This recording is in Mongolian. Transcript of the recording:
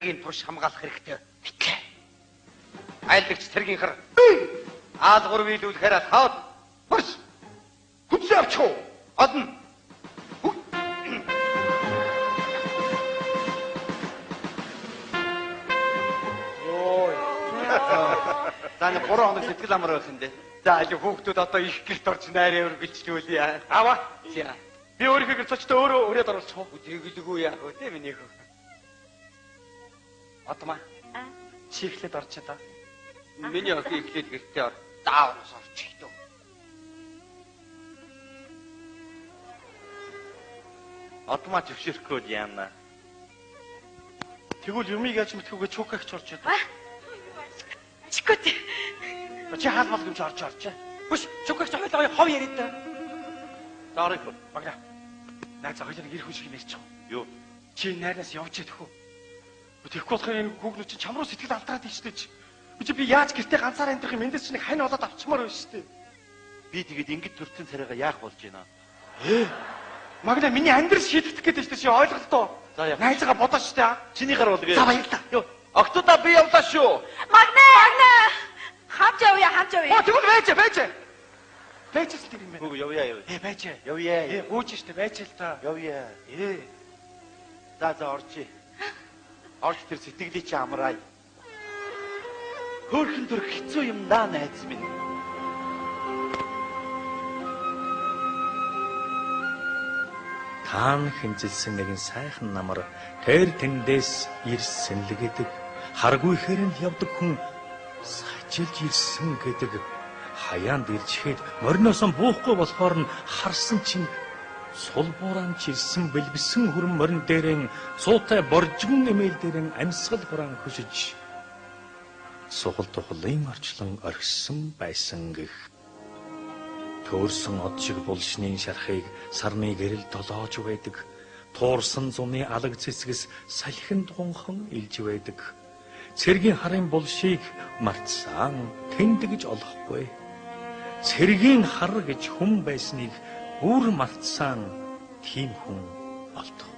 ийн турш хамгаалах хэрэгтэй. Битлээ. Айлгч цэргийнхэр аалгур биелүүлэхээр хаад марш. Хүчээ авчих уу? Одно. За нэг 3 хоног сэтгэл амар байх юм дээ. За аль хүүхдүүд одоо их гэрт орж найраа өргөлчлүүлье. Аваа. За. Би өөрийнхөө гэр цочтой өөрөө өрөөд оруулчих уу? Тэгэлгүй яах вэ те миний хөө. Отма. Чихлээд орч чадаа. Миний охин ихлээд гэртээ ор. Дааврас орчих дөө. Отма төвшөрхгүй яана. Тэгвэл юмыг яаж мэдхүүгээ чукагч орч чадаа. Чикот. Чи хаалмал гэмч орж. Бүш чукагч хойлоо хов яриад та. Дарыг багна. Найз хойлоо нэг ирэх шиг нэрч. Юу? Чи найраас явж идэх үү? Тэгэхгүй болохоор энэ хүүхнүүд чинь чам руу сэтгэл алдраад ийштэй чи. Би яаж гэртээ ганцаараа амьдрах юм эндээс чи нэг хань болоод авчмаар байна шүү дээ. Би тэгээд ингэж төрсөн царайгаа яах болж байна? Магна миний амьдрал шийдвэрлэх гэдэг чинь чи ойлголтоо. За яа. Найзгаа бодооч шүү дээ. Чиний гар болгоо. За баярлалаа. Юу? Октода би явлаа шүү. Магна! Хамж явъя. Тэгвэл байж. Байжс тэр юм байна. Үгүй явъя. Байж. Явъя. Гүйж штэ байж л та. Явъя. За орчи. Орч тэр сэтгэлийг чи амраая. Хөөрхөн төр хэцүү юм даа найз минь. Таан хэмжилсэн нэгэн сайхан намар тэр тэндээс ирсэн л гэдэг. Харгүйхээр нь явдаг хүн сажилж ирсэн гэдэг. Хаяанд ирчихэд мориноос нь буухгүй болохоор нь харсан чинь сул бууран чирсэн бэлбсэн хүрэн морин дээрэн суутай боржгон эмээл дээрэн амьсгал хураан хөшиж сугал тухлын орчлон орхисон байсан гэх. Төөрсөн од шиг булшны шархыг сарны гэрэл толоож байдаг. Туурсан зуны алаг цэцгэс салхин дугунхан илж байдаг. Цэргийн харын булшийг мартсан тэндгэж олохгүй. Цэргийн хар гэж хүн байсныг бүр мартсан тийм хүн олдох.